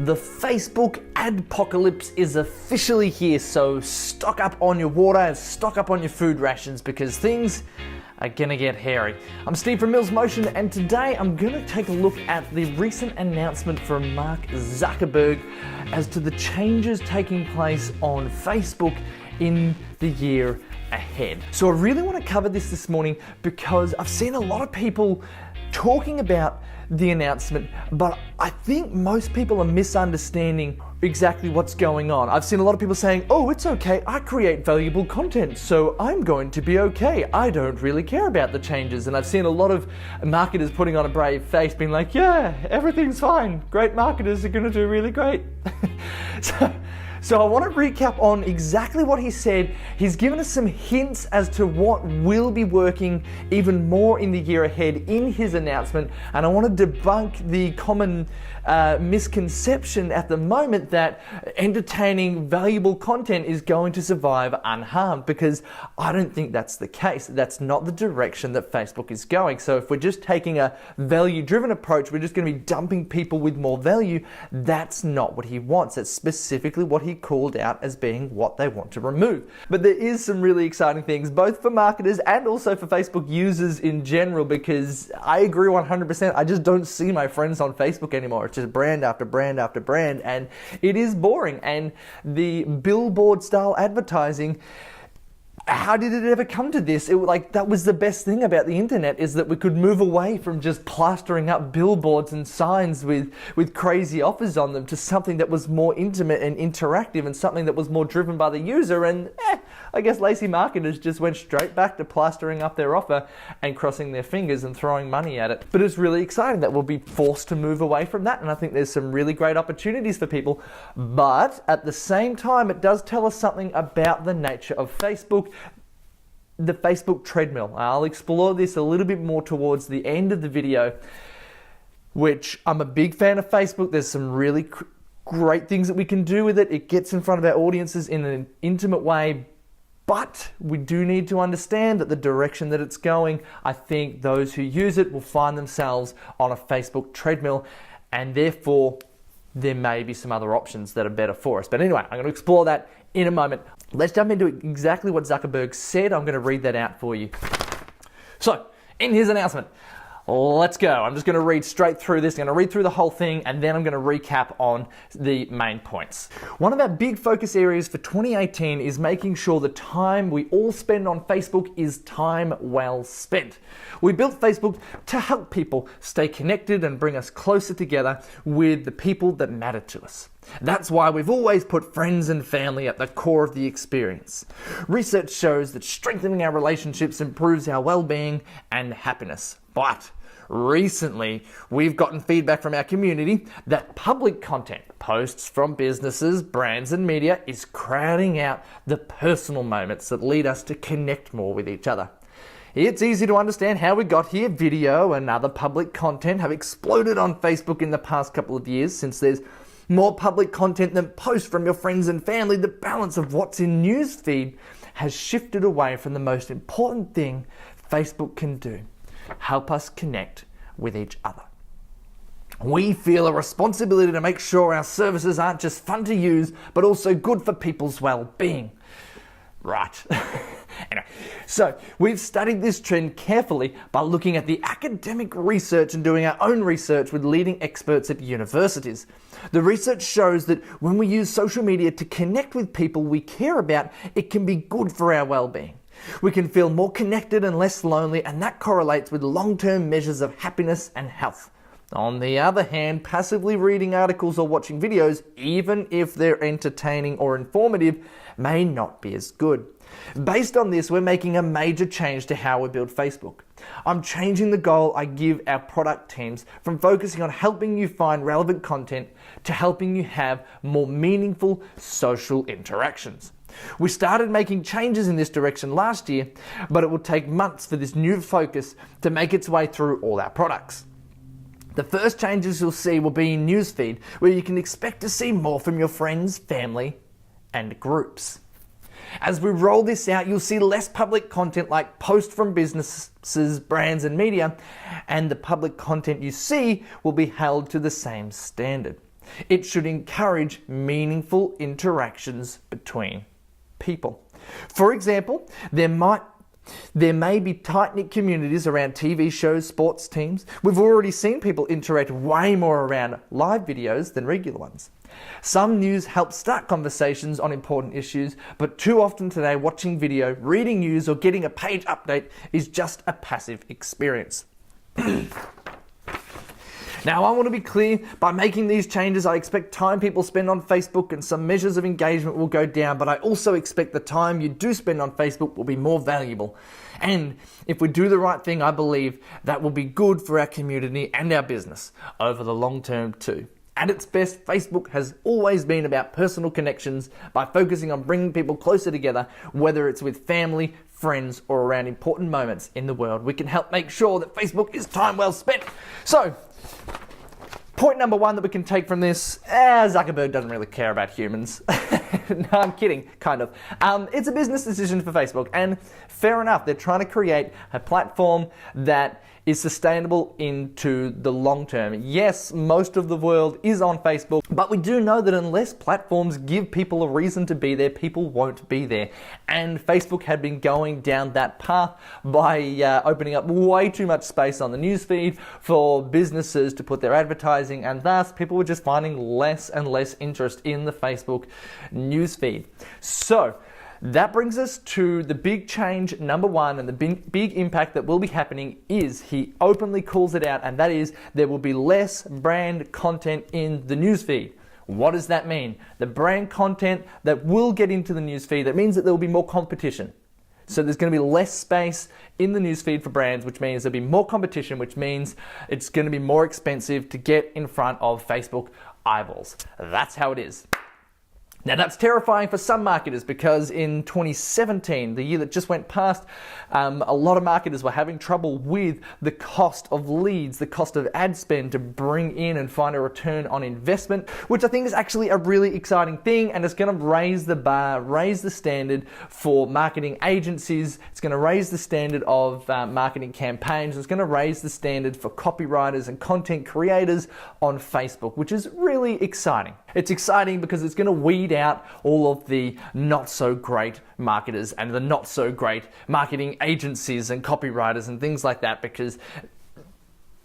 The Facebook adpocalypse is officially here, so stock up on your water and stock up on your food rations because things are gonna get hairy. I'm Steve from Mills Motion, and today I'm gonna take a look at the recent announcement from Mark Zuckerberg as to the changes taking place on Facebook in the year ahead. So I really want to cover this morning because I've seen a lot of people talking about the announcement, but I think most people are misunderstanding exactly what's going on. I've seen a lot of people saying, oh, it's okay, I create valuable content, so I'm going to be okay. I don't really care about the changes. And I've seen a lot of marketers putting on a brave face, being like, yeah, everything's fine. Great marketers are gonna do really great. So I want to recap on exactly what he said. He's given us some hints as to what will be working even more in the year ahead in his announcement. And I want to debunk the common misconception at the moment that entertaining, valuable content is going to survive unharmed, because I don't think that's the case. That's not the direction that Facebook is going. So if we're just taking a value-driven approach, we're just going to be dumping people with more value. That's not what he wants. That's specifically what he called out as being what they want to remove. But there is some really exciting things, both for marketers and also for Facebook users in general, because I agree 100%. I just don't see my friends on Facebook anymore. It's just brand after brand after brand, and it is boring. And the billboard style advertising, how did it ever come to this? That was the best thing about the internet, is that we could move away from just plastering up billboards and signs with crazy offers on them to something that was more intimate and interactive and something that was more driven by the user. And I guess lazy marketers just went straight back to plastering up their offer and crossing their fingers and throwing money at it. But it's really exciting that we'll be forced to move away from that, and I think there's some really great opportunities for people. But at the same time, it does tell us something about the nature of Facebook. The Facebook treadmill. I'll explore this a little bit more towards the end of the video, which I'm a big fan of Facebook. There's some really great things that we can do with it. It gets in front of our audiences in an intimate way, but we do need to understand that the direction that it's going, I think those who use it will find themselves on a Facebook treadmill, and therefore there may be some other options that are better for us. But anyway, I'm going to explore that in a moment. Let's jump into exactly what Zuckerberg said. I'm going to read that out for you. So, in his announcement, let's go. I'm just going to read straight through this. I'm going to read through the whole thing, and then I'm going to recap on the main points. One of our big focus areas for 2018 is making sure the time we all spend on Facebook is time well spent. We built Facebook to help people stay connected and bring us closer together with the people that matter to us. That's why we've always put friends and family at the core of the experience. Research shows that strengthening our relationships improves our well-being and happiness. But recently, we've gotten feedback from our community that public content, posts from businesses, brands, and media, is crowding out the personal moments that lead us to connect more with each other. It's easy to understand how we got here. Video and other public content have exploded on Facebook in the past couple of years. Since there's more public content than posts from your friends and family, the balance of what's in newsfeed has shifted away from the most important thing Facebook can do: help us connect with each other. We feel a responsibility to make sure our services aren't just fun to use, but also good for people's well-being. Right. Anyway, so we've studied this trend carefully by looking at the academic research and doing our own research with leading experts at universities. The research shows that when we use social media to connect with people we care about, it can be good for our well-being. We can feel more connected and less lonely, and that correlates with long-term measures of happiness and health. On the other hand, passively reading articles or watching videos, even if they're entertaining or informative, may not be as good. Based on this, we're making a major change to how we build Facebook. I'm changing the goal I give our product teams from focusing on helping you find relevant content to helping you have more meaningful social interactions. We started making changes in this direction last year, but it will take months for this new focus to make its way through all our products. The first changes you'll see will be in Newsfeed, where you can expect to see more from your friends, family, and groups. As we roll this out, you'll see less public content like posts from businesses, brands, and media, and the public content you see will be held to the same standard. It should encourage meaningful interactions between people. For example, there may be tight-knit communities around TV shows, sports teams. We've already seen people interact way more around live videos than regular ones. Some news helps start conversations on important issues, but too often today watching video, reading news, or getting a page update is just a passive experience. Now, I want to be clear, by making these changes, I expect time people spend on Facebook and some measures of engagement will go down, but I also expect the time you do spend on Facebook will be more valuable. And if we do the right thing, I believe that will be good for our community and our business over the long term too. At its best, Facebook has always been about personal connections by focusing on bringing people closer together, whether it's with family, friends, or around important moments in the world. We can help make sure that Facebook is time well spent. So, point number one that we can take from this, Zuckerberg doesn't really care about humans. No, I'm kidding, kind of. It's a business decision for Facebook, and fair enough, they're trying to create a platform that is sustainable into the long term. Yes, most of the world is on Facebook, but we do know that unless platforms give people a reason to be there, people won't be there. And Facebook had been going down that path by opening up way too much space on the newsfeed for businesses to put their advertising, and thus people were just finding less and less interest in the Facebook newsfeed. So, that brings us to the big change number one, and the big impact that will be happening is he openly calls it out, and that is there will be less brand content in the newsfeed. What does that mean? The brand content that will get into the newsfeed, that means that there will be more competition. So there's going to be less space in the newsfeed for brands, which means there'll be more competition, which means it's going to be more expensive to get in front of Facebook eyeballs. That's how it is. Now that's terrifying for some marketers because in 2017, the year that just went past, a lot of marketers were having trouble with the cost of leads, the cost of ad spend to bring in and find a return on investment, which I think is actually a really exciting thing, and it's going to raise the bar, raise the standard for marketing agencies. It's going to raise the standard of marketing campaigns. It's going to raise the standard for copywriters and content creators on Facebook, which is really exciting. It's exciting because it's going to weed out all of the not so great marketers and the not so great marketing agencies and copywriters and things like that, because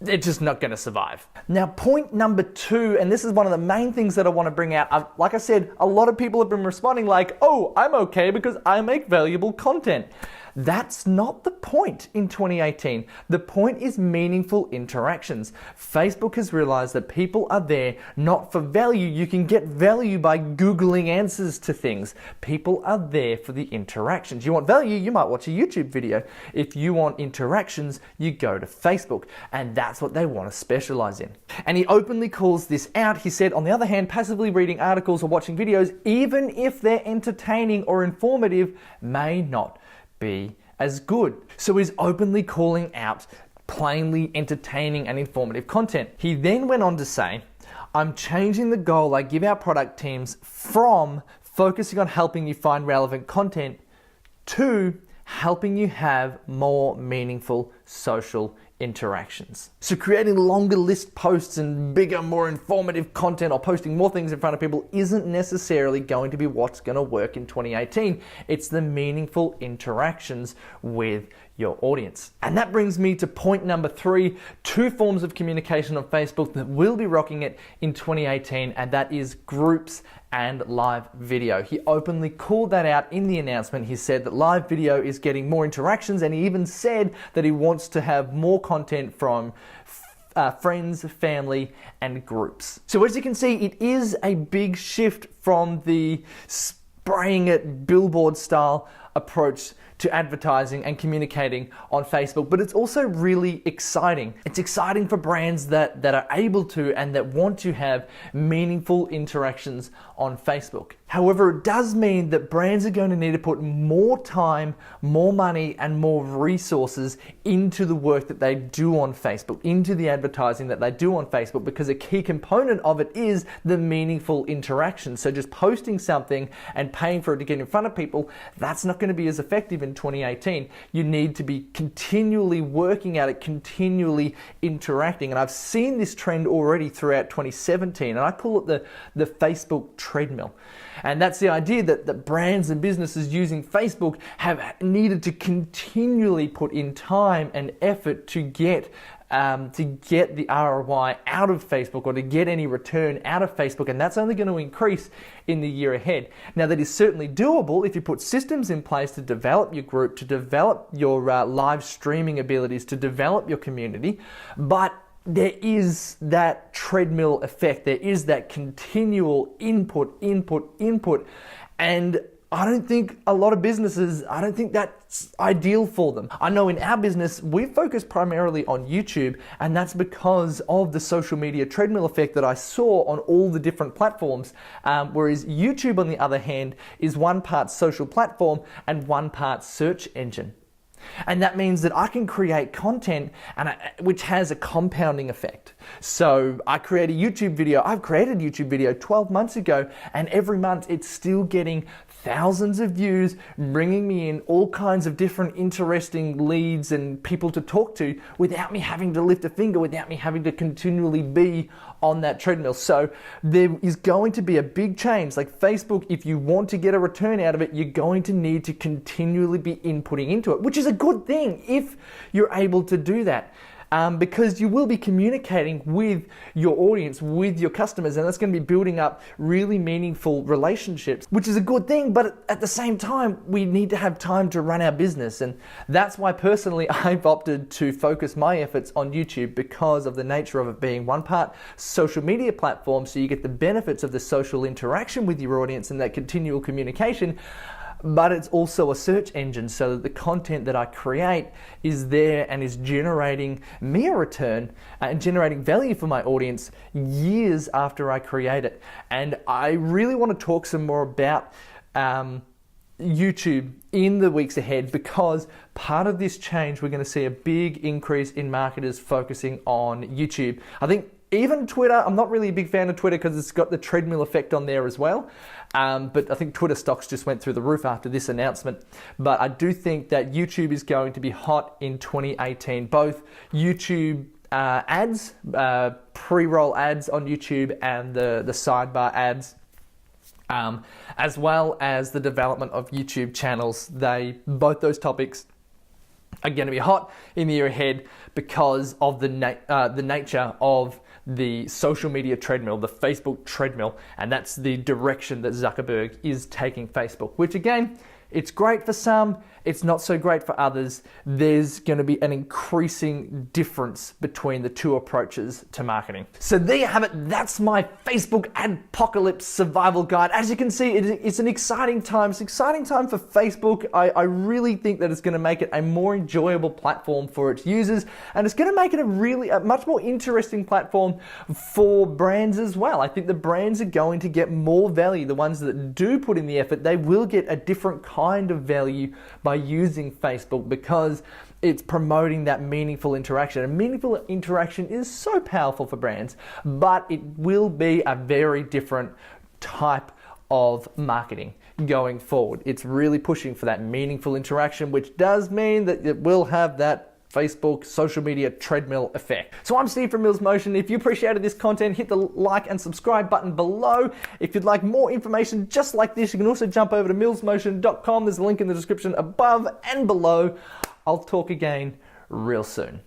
they're just not going to survive. Now, point number two, and this is one of the main things that I want to bring out. Like I said, a lot of people have been responding like, oh, I'm okay because I make valuable content. That's not the point in 2018. The point is meaningful interactions. Facebook has realized that people are there not for value. You can get value by Googling answers to things. People are there for the interactions. You want value, you might watch a YouTube video. If you want interactions, you go to Facebook. And that's what they want to specialize in. And he openly calls this out. He said, on the other hand, passively reading articles or watching videos, even if they're entertaining or informative, may not be as good. So he's openly calling out plainly entertaining and informative content. He then went on to say, I'm changing the goal I give our product teams from focusing on helping you find relevant content to helping you have more meaningful social interactions. So creating longer list posts and bigger, more informative content or posting more things in front of people isn't necessarily going to be what's going to work in 2018. It's the meaningful interactions with your audience. And that brings me to point number three, two forms of communication on Facebook that will be rocking it in 2018, and that is groups and live video. He openly called that out in the announcement. He said that live video is getting more interactions, and he even said that he wants to have more content from friends, family, and groups. So as you can see, it is a big shift from the spraying it billboard style approach to advertising and communicating on Facebook, but it's also really exciting. It's exciting for brands that are able to and that want to have meaningful interactions on Facebook. However, it does mean that brands are going to need to put more time, more money, and more resources into the work that they do on Facebook, into the advertising that they do on Facebook, because a key component of it is the meaningful interaction. So just posting something and paying for it to get in front of people, that's not going to be as effective in 2018. You need to be continually working at it, continually interacting. And I've seen this trend already throughout 2017, and I call it the Facebook treadmill. And that's the idea that the brands and businesses using Facebook have needed to continually put in time and effort to get the ROI out of Facebook, or to get any return out of Facebook, and that's only going to increase in the year ahead. Now, that is certainly doable if you put systems in place to develop your group, to develop your live streaming abilities, to develop your community, but there is that treadmill effect. There is that continual input, and I don't think a lot of businesses, I don't think that's ideal for them. I know in our business, we focus primarily on YouTube, and that's because of the social media treadmill effect that I saw on all the different platforms. Whereas YouTube, on the other hand, is one part social platform and one part search engine. And that means that I can create content which has a compounding effect. So I create a YouTube video. I've created a YouTube video 12 months ago, and every month it's still getting thousands of views, bringing me in all kinds of different interesting leads and people to talk to without me having to lift a finger, without me having to continually be on that treadmill. So there is going to be a big change. Like Facebook, if you want to get a return out of it, you're going to need to continually be inputting into it, which is a good thing if you're able to do that. Because you will be communicating with your audience, with your customers, and that's going to be building up really meaningful relationships, which is a good thing. But at the same time, we need to have time to run our business. And that's why personally I've opted to focus my efforts on YouTube, because of the nature of it being one part social media platform. So you get the benefits of the social interaction with your audience and that continual communication. But it's also a search engine, so that the content that I create is there and is generating me a return and generating value for my audience years after I create it. And I really want to talk some more about YouTube in the weeks ahead, because part of this change, we're going to see a big increase in marketers focusing on YouTube. I think even Twitter, I'm not really a big fan of Twitter because it's got the treadmill effect on there as well. But I think Twitter stocks just went through the roof after this announcement. But I do think that YouTube is going to be hot in 2018. Both YouTube ads, pre-roll ads on YouTube, and the sidebar ads, as well as the development of YouTube channels. Both those topics are going to be hot in the year ahead because of the nature of the social media treadmill, the Facebook treadmill, and that's the direction that Zuckerberg is taking Facebook, which again, it's great for some, it's not so great for others. There's going to be an increasing difference between the two approaches to marketing. So there you have it. That's my Facebook Adpocalypse survival guide. As you can see, it's an exciting time. It's an exciting time for Facebook. I really think that it's going to make it a more enjoyable platform for its users, and it's going to make it a much more interesting platform for brands as well. I think the brands are going to get more value. The ones that do put in the effort, they will get a different kind of value by using Facebook, because it's promoting that meaningful interaction. And meaningful interaction is so powerful for brands, but it will be a very different type of marketing going forward. It's really pushing for that meaningful interaction, which does mean that it will have that Facebook social media treadmill effect. So I'm Steve from Mills Motion. If you appreciated this content, hit the like and subscribe button below. If you'd like more information just like this, you can also jump over to millsmotion.com. There's a link in the description above and below. I'll talk again real soon.